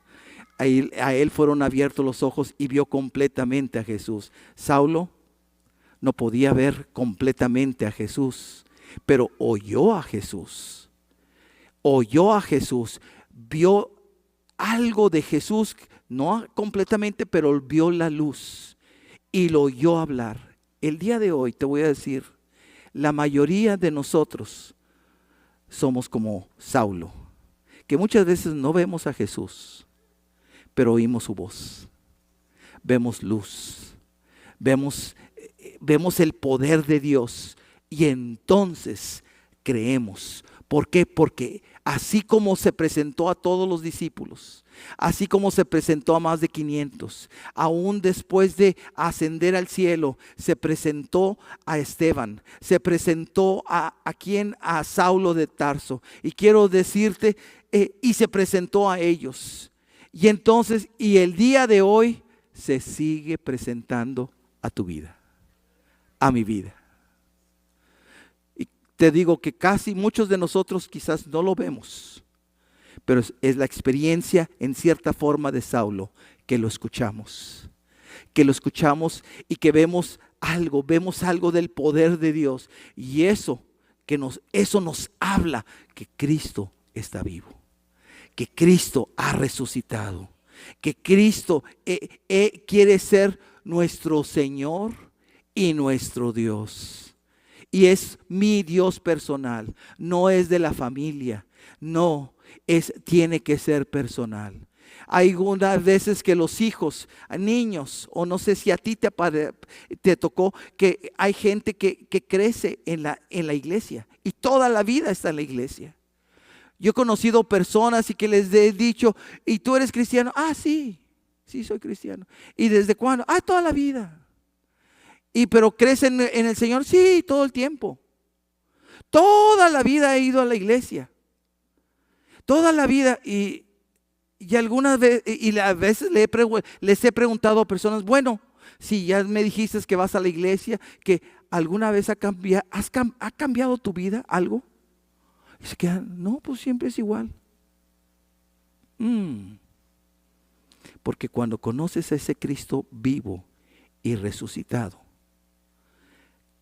A él fueron abiertos los ojos y vio completamente a Jesús. Saulo no podía ver completamente a Jesús, pero oyó a Jesús. Oyó a Jesús, vio algo de Jesús, no completamente, pero vio la luz y lo oyó hablar. El día de hoy te voy a decir, la mayoría de nosotros somos como Saulo, que muchas veces no vemos a Jesús, pero oímos su voz, vemos luz, vemos el poder de Dios y entonces creemos. ¿Por qué? Porque así como se presentó a todos los discípulos, así como se presentó a más de 500, aún después de ascender al cielo, se presentó a Esteban, se presentó a Saulo de Tarso. Y quiero decirte, y se presentó a ellos. Y entonces, y el día de hoy se sigue presentando a tu vida, a mi vida. Te digo que casi muchos de nosotros quizás no lo vemos, pero es la experiencia en cierta forma de Saulo, que lo escuchamos y que vemos algo del poder de Dios, y eso nos habla que Cristo está vivo, que Cristo ha resucitado, que Cristo quiere ser nuestro Señor y nuestro Dios. Y es mi Dios personal, no es de la familia, no, tiene que ser personal. Hay algunas veces que los hijos, niños, o no sé si a ti te tocó, que hay gente que crece en la iglesia y toda la vida está en la iglesia. Yo he conocido personas y que les he dicho, ¿y tú eres cristiano? Ah, sí soy cristiano. ¿Y desde cuándo? Ah, toda la vida. Pero crecen en el Señor, sí, todo el tiempo. Toda la vida he ido a la iglesia. Toda la vida. Y algunas veces, a veces les he preguntado a personas, bueno, si ya me dijiste que vas a la iglesia, que alguna vez ha cambiado tu vida algo. Y se quedan, no, pues siempre es igual. Porque cuando conoces a ese Cristo vivo y resucitado,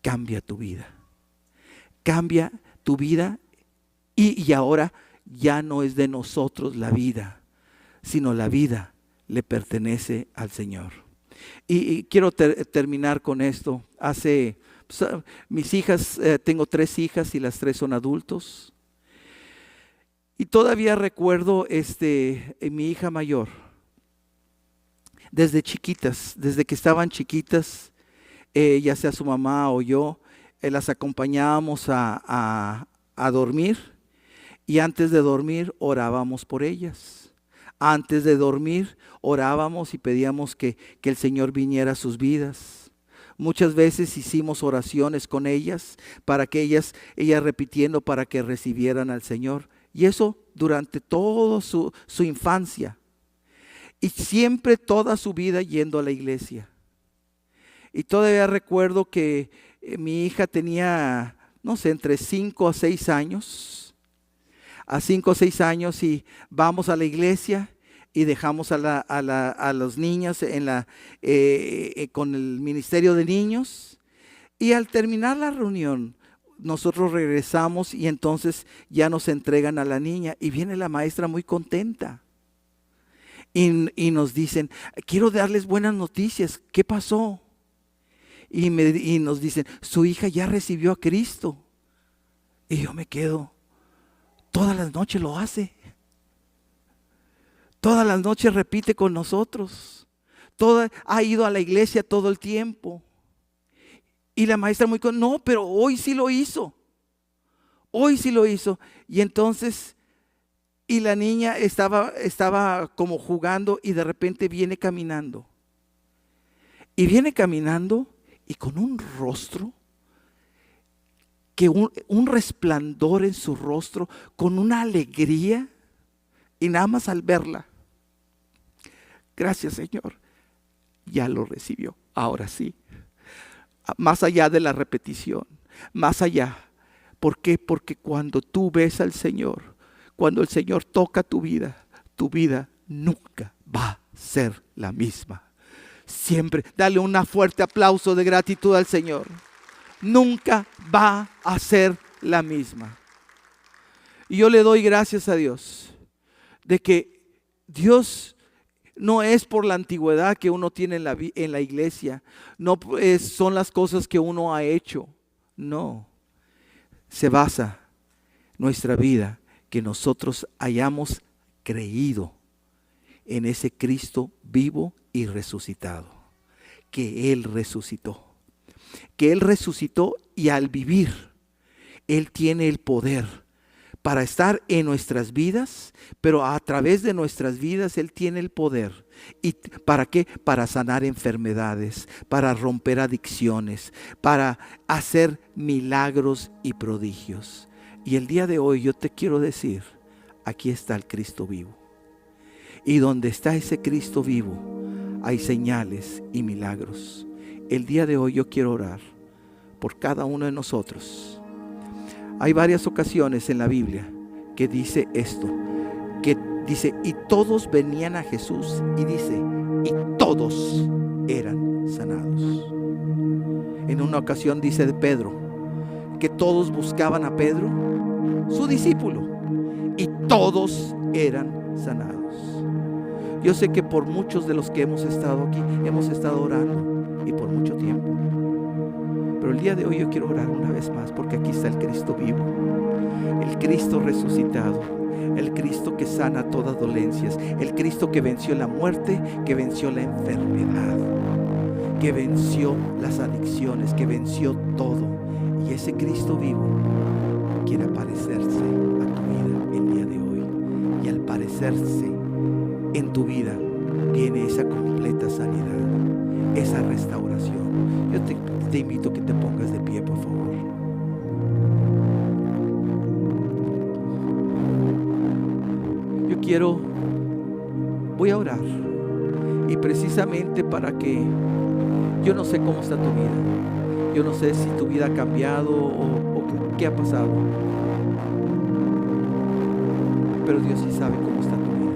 cambia tu vida. Cambia tu vida y ahora ya no es de nosotros la vida, sino la vida le pertenece al Señor. Y quiero terminar con esto. Mis hijas, tengo 3 hijas y las 3 son adultos. Y todavía recuerdo mi hija mayor, desde chiquitas, desde que estaban chiquitas, ya sea su mamá o yo, las acompañábamos a dormir, y antes de dormir orábamos por ellas. Antes de dormir orábamos y pedíamos que el Señor viniera a sus vidas. Muchas veces hicimos oraciones con ellas para que ellas repitiendo para que recibieran al Señor. Y eso durante toda su infancia. Y siempre toda su vida yendo a la iglesia. Y todavía recuerdo que mi hija tenía, no sé, entre 5 a 6 años. A 5 o 6 años, y vamos a la iglesia y dejamos a los niños con el ministerio de niños. Y al terminar la reunión, nosotros regresamos y entonces ya nos entregan a la niña y viene la maestra muy contenta. Y nos dicen, quiero darles buenas noticias. ¿Qué pasó? Y nos dicen, su hija ya recibió a Cristo. Y yo me quedo, todas las noches lo hace. Todas las noches repite con nosotros. Ha ido a la iglesia todo el tiempo. Y la maestra muy no, pero hoy sí lo hizo. Hoy sí lo hizo. Y entonces, y la niña estaba como jugando y de repente viene caminando. Y viene caminando y con un rostro, que un resplandor en su rostro, con una alegría. Y nada más al verla, gracias Señor, ya lo recibió. Ahora sí, más allá de la repetición, más allá. ¿Por qué? Porque cuando tú ves al Señor, cuando el Señor toca tu vida nunca va a ser la misma. Siempre, dale un fuerte aplauso de gratitud al Señor. Nunca va a ser la misma. Y yo le doy gracias a Dios de que Dios no es por la antigüedad que uno tiene en la iglesia, no son las cosas que uno ha hecho, no. se basa nuestra vida que nosotros hayamos creído en ese Cristo vivo y resucitado, que Él resucitó. Que Él resucitó y al vivir, Él tiene el poder para estar en nuestras vidas, pero a través de nuestras vidas Él tiene el poder. ¿Y para qué? Para sanar enfermedades, para romper adicciones, para hacer milagros y prodigios. Y el día de hoy yo te quiero decir, aquí está el Cristo vivo. Y donde está ese Cristo vivo, hay señales y milagros. El día de hoy yo quiero orar por cada uno de nosotros. Hay varias ocasiones en la Biblia que dice esto, que dice, y todos venían a Jesús, y dice, y todos eran sanados. En una ocasión dice de Pedro, que todos buscaban a Pedro, su discípulo, y todos eran sanados. Yo sé que por muchos de los que hemos estado aquí, hemos estado orando, y por mucho tiempo. Pero el día de hoy yo quiero orar una vez más, porque aquí está el Cristo vivo, el Cristo resucitado, el Cristo que sana todas dolencias, el Cristo que venció la muerte, que venció la enfermedad, que venció las adicciones, que venció todo. Y ese Cristo vivo quiere aparecerse a tu vida el día de hoy. Y al aparecerse en tu vida viene esa completa sanidad, esa restauración. Yo te invito a que te pongas de pie, por favor. Voy a orar, y precisamente para que, yo no sé cómo está tu vida, yo no sé si tu vida ha cambiado o qué ha pasado, pero Dios sí sabe cómo está tu vida,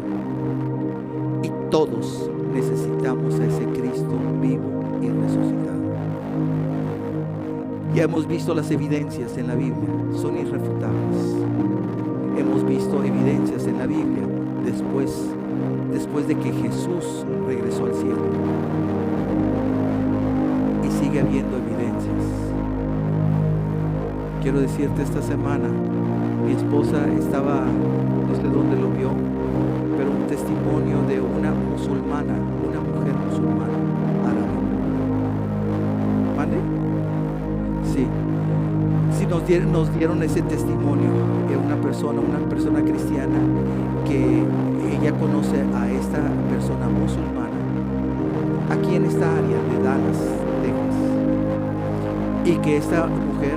y todos necesitamos a ese Cristo vivo y resucitado. Ya hemos visto las evidencias en la Biblia, son irrefutables. Hemos visto evidencias en la Biblia después de que Jesús regresó al cielo. Y sigue habiendo evidencias. Quiero decirte, esta semana mi esposa estaba, no sé dónde lo vio, pero un testimonio de una musulmana, una mujer musulmana árabe. ¿Vale? Sí. Sí, nos dieron ese testimonio de una persona cristiana, que ella conoce a esta persona musulmana aquí en esta área de Dallas, Texas, y que esta mujer,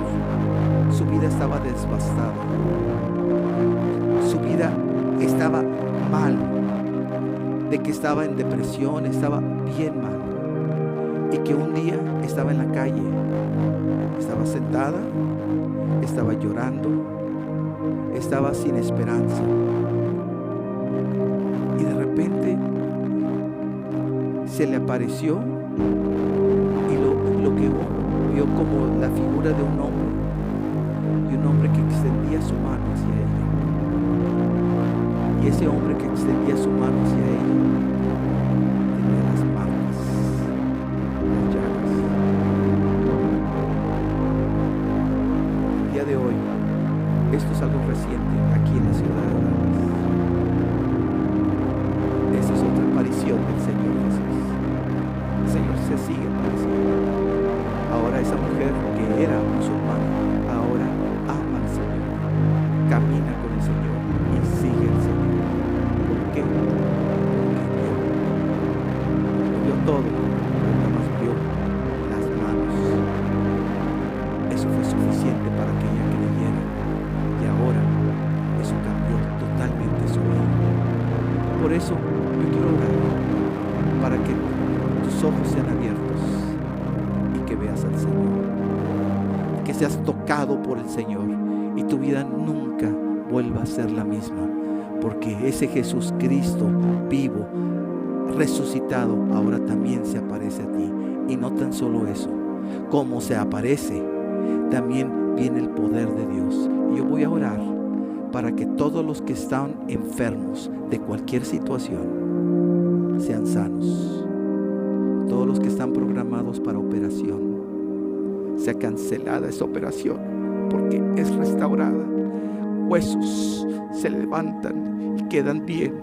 su vida estaba devastada, su vida estaba mal, de que estaba en depresión, estaba bien mal, y que un día estaba en la calle, estaba sentada, estaba llorando, estaba sin esperanza, y de repente se le apareció, y lo que vio como la figura de un hombre que extendía su mano hacia ella, y ese hombre que extendía su mano hacia ella tenía las marcas, las llagas. El día de hoy, esto es algo reciente aquí en la ciudad de Dallas. Esa es otra aparición del Señor Jesús. El Señor se sigue apareciendo. Ahora esa mujer que era musulmana, ahora ama al Señor, camina con el Señor y sigue al Señor. ¿Por qué? Porque vio todo, nada más vio las manos. Eso fue suficiente para que ella creyera, y ahora eso cambió totalmente su vida. Por eso yo quiero orar para que tus ojos sean abiertos y que veas al Señor, que seas tocado por el Señor y tu vida nunca vuelva a ser la misma, porque ese Jesús Cristo vivo, resucitado, ahora también se aparece a ti. Y no tan solo eso, como se aparece, también viene el poder de Dios. Y yo voy a orar para que todos los que están enfermos de cualquier situación sean sanos. Todos los que están programados para operación, sea cancelada esa operación. porque es restaurada. Huesos se levantan y quedan bien.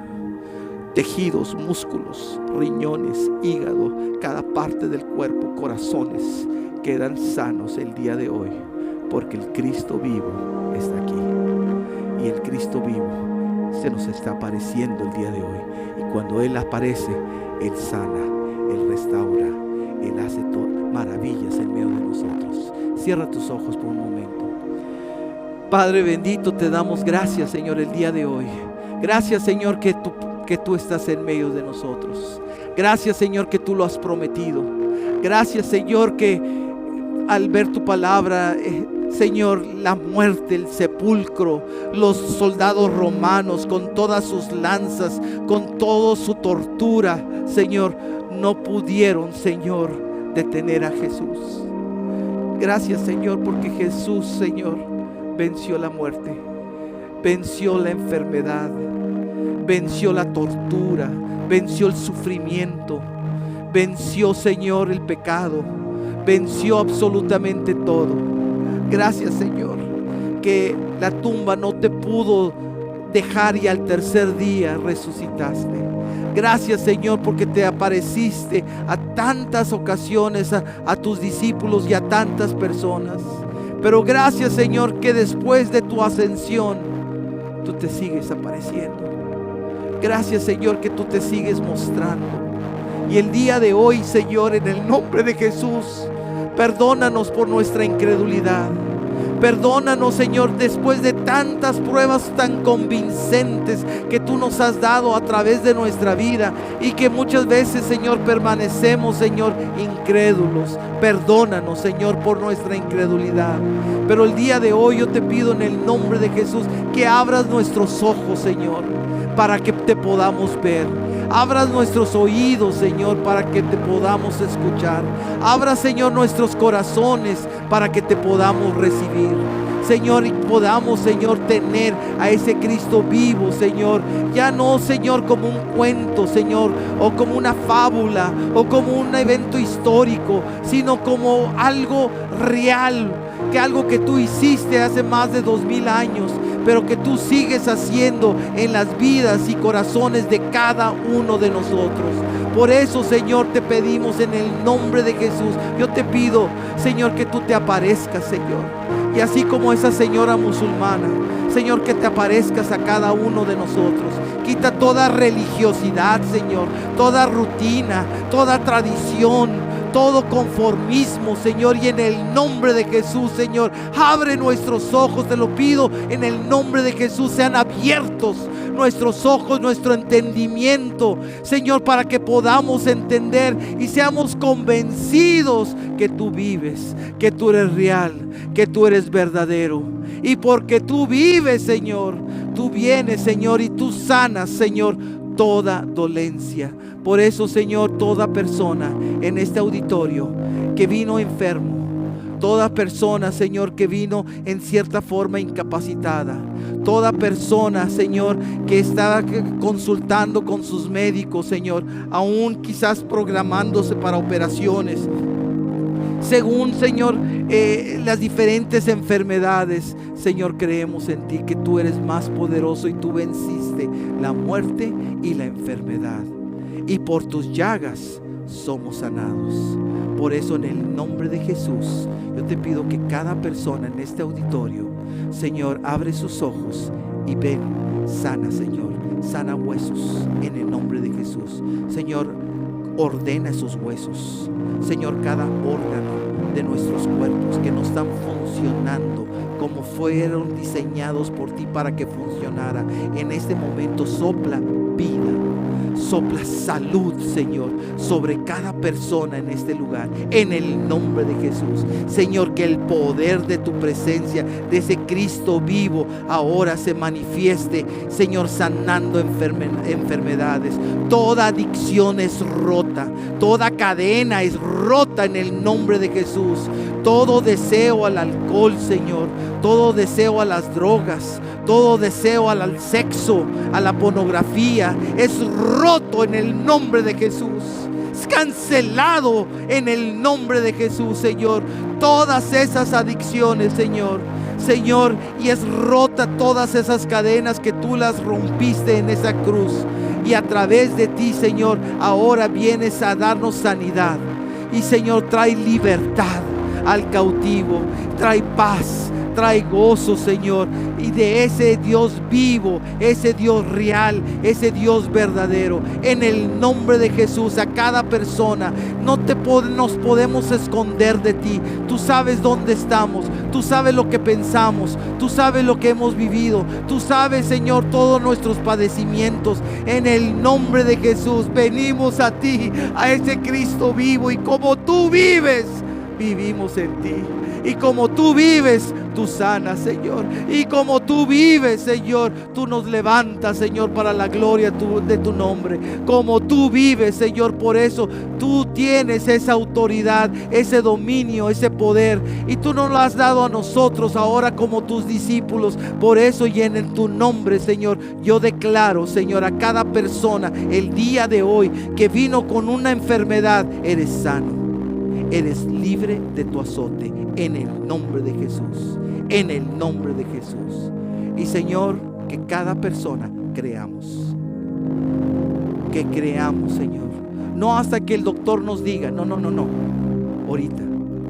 Tejidos, músculos, riñones, hígado, cada parte del cuerpo, corazones, quedan sanos el día de hoy, porque el Cristo vivo está aquí. Y el Cristo vivo se nos está apareciendo el día de hoy. Y cuando Él aparece, Él sana, Él restaura, Él hace maravillas en medio de nosotros. Cierra tus ojos por un momento. Padre bendito, te damos gracias, Señor, el día de hoy. Gracias, Señor, que tú estás en medio de nosotros. Gracias, Señor, que tú lo has prometido. Gracias, Señor, que al ver tu palabra, Señor, la muerte, el sepulcro, los soldados romanos con todas sus lanzas, con toda su tortura, Señor, no pudieron, Señor, detener a Jesús. Gracias, Señor, porque Jesús, Señor, venció la muerte, venció la enfermedad, venció la tortura, venció el sufrimiento, venció, Señor, el pecado, venció absolutamente todo. Gracias, Señor, que la tumba no te pudo dejar y al tercer día resucitaste. Gracias, Señor, porque te apareciste a tantas ocasiones a tus discípulos y a tantas personas. Pero gracias, Señor, que después de tu ascensión tú te sigues apareciendo. Gracias, Señor, que tú te sigues mostrando. Y el día de hoy, Señor, en el nombre de Jesús, perdónanos por nuestra incredulidad. Perdónanos, Señor, después de tantas pruebas tan convincentes que tú nos has dado a través de nuestra vida y que muchas veces, Señor, permanecemos, Señor, incrédulos. Perdónanos, Señor, por nuestra incredulidad. Pero el día de hoy yo te pido en el nombre de Jesús que abras nuestros ojos, Señor, para que te podamos ver. Abras nuestros oídos, Señor, para que te podamos escuchar. Abra, Señor, nuestros corazones para que te podamos recibir, Señor, y podamos, Señor, tener a ese Cristo vivo, Señor. Ya no, Señor, como un cuento, Señor, o como una fábula, o como un evento histórico, sino como algo real, que algo que tú hiciste hace más de 2000 años, pero que tú sigues haciendo en las vidas y corazones de cada uno de nosotros. Por eso, Señor, te pedimos en el nombre de Jesús. Yo te pido, Señor, que tú te aparezcas, Señor. Y así como esa señora musulmana, Señor, que te aparezcas a cada uno de nosotros. Quita toda religiosidad, Señor, toda rutina, toda tradición, todo conformismo, Señor, y en el nombre de Jesús, Señor, abre nuestros ojos, te lo pido, en el nombre de Jesús, sean abiertos nuestros ojos, nuestro entendimiento, Señor, para que podamos entender y seamos convencidos que tú vives, que tú eres real, que tú eres verdadero. Y porque tú vives, Señor, tú vienes, Señor, y tú sanas, Señor, toda dolencia. Por eso, Señor, toda persona en este auditorio que vino enfermo, toda persona, Señor, que vino en cierta forma incapacitada, toda persona, Señor, que estaba consultando con sus médicos, Señor, aún quizás programándose para operaciones, según, Señor, las diferentes enfermedades, Señor, creemos en ti, que tú eres más poderoso y tú venciste la muerte y la enfermedad. Y por tus llagas somos sanados. Por eso, en el nombre de Jesús, yo te pido que cada persona en este auditorio, Señor, abre sus ojos y ven, sana, Señor, sana huesos en el nombre de Jesús. Señor, ordena esos huesos, Señor, cada órgano de nuestros cuerpos que no están funcionando como fueron diseñados por ti para que funcionara. En este momento sopla vida, sopla salud, Señor, sobre cada persona en este lugar, en el nombre de Jesús. Señor, que el poder de tu presencia, de ese Cristo vivo, ahora se manifieste, Señor, sanando enfermedades. Toda adicción es rota, toda cadena es rota en el nombre de Jesús. Todo deseo al alcohol, Señor, todo deseo a las drogas, todo deseo al sexo, a la pornografía, es roto en el nombre de Jesús. Es cancelado en el nombre de Jesús, Señor. Todas esas adicciones, Señor, Señor, y es rota todas esas cadenas que tú las rompiste en esa cruz. Y a través de ti, Señor, ahora vienes a darnos sanidad. Y Señor, trae libertad al cautivo, trae paz, trae gozo, Señor, y de ese Dios vivo, ese Dios real, ese Dios verdadero. En el nombre de Jesús, a cada persona, nos podemos esconder de ti. Tú sabes dónde estamos, tú sabes lo que pensamos, tú sabes lo que hemos vivido, tú sabes, Señor, todos nuestros padecimientos. En el nombre de Jesús, venimos a ti, a ese Cristo vivo, y como tú vives, vivimos en ti. Y como tú vives, tú sanas, Señor. Y como tú vives, Señor, tú nos levantas, Señor, para la gloria de tu nombre. Como tú vives, Señor, por eso tú tienes esa autoridad, ese dominio, ese poder. Y tú nos lo has dado a nosotros ahora como tus discípulos. Por eso, y en tu nombre, Señor, yo declaro, Señor, a cada persona el día de hoy que vino con una enfermedad, eres sano. Eres libre de tu azote, en el nombre de Jesús, en el nombre de Jesús. Y Señor, que cada persona creamos, Señor, no hasta que el doctor nos diga, no, ahorita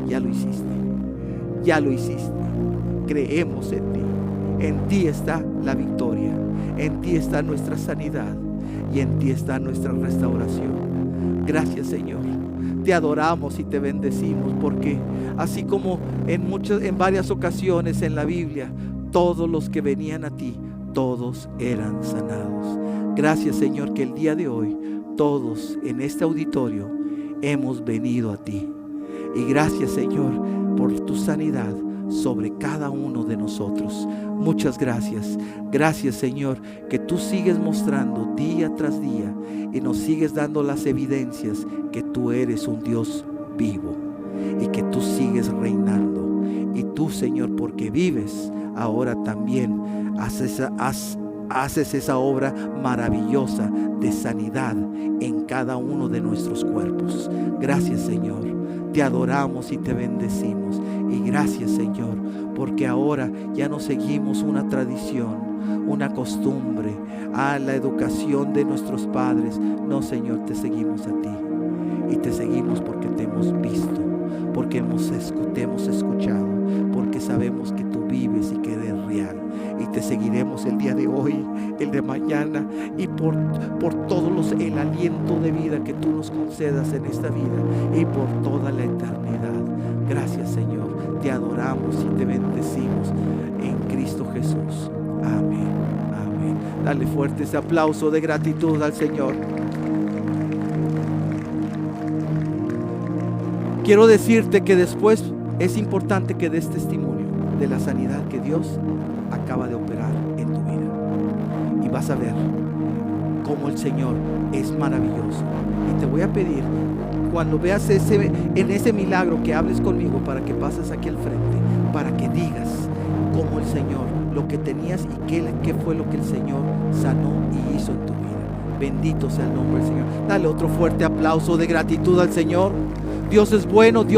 ya lo hiciste, creemos en ti está la victoria, en ti está nuestra sanidad y en ti está nuestra restauración. Gracias, Señor. Te adoramos y te bendecimos, porque así como en varias ocasiones en la Biblia, todos los que venían a ti, todos eran sanados. Gracias, Señor, que el día de hoy todos en este auditorio hemos venido a ti. Y gracias, Señor, por tu sanidad sobre cada uno de nosotros. Muchas gracias. Gracias, Señor, que tú sigues mostrando día tras día y nos sigues dando las evidencias que tú eres un Dios vivo y que tú sigues reinando. Y tú, Señor, porque vives, ahora también haces esa obra maravillosa de sanidad en cada uno de nuestros cuerpos. Gracias, Señor. Te adoramos y te bendecimos. Y gracias, Señor, porque ahora ya no seguimos una tradición, una costumbre, la educación de nuestros padres. No, Señor, te seguimos a ti. Y te seguimos porque te hemos visto, porque te hemos escuchado, porque sabemos que tú vives y que eres real. Y te seguiremos el día de hoy, el de mañana, y por todo el aliento de vida que tú nos concedas en esta vida y por toda la eternidad. Gracias, Señor. Te adoramos y te bendecimos en Cristo Jesús. Amén. Amén. Dale fuerte ese aplauso de gratitud al Señor. Quiero decirte que después es importante que des testimonio de la sanidad que Dios acaba de operar en tu vida. Y vas a ver cómo el Señor es maravilloso. Y te voy a pedir, cuando veas en ese milagro, que hables conmigo para que pases aquí al frente, para que digas cómo el Señor, lo que tenías y qué fue lo que el Señor sanó y hizo en tu vida. Bendito sea el nombre del Señor. Dale otro fuerte aplauso de gratitud al Señor. Dios es bueno. Dios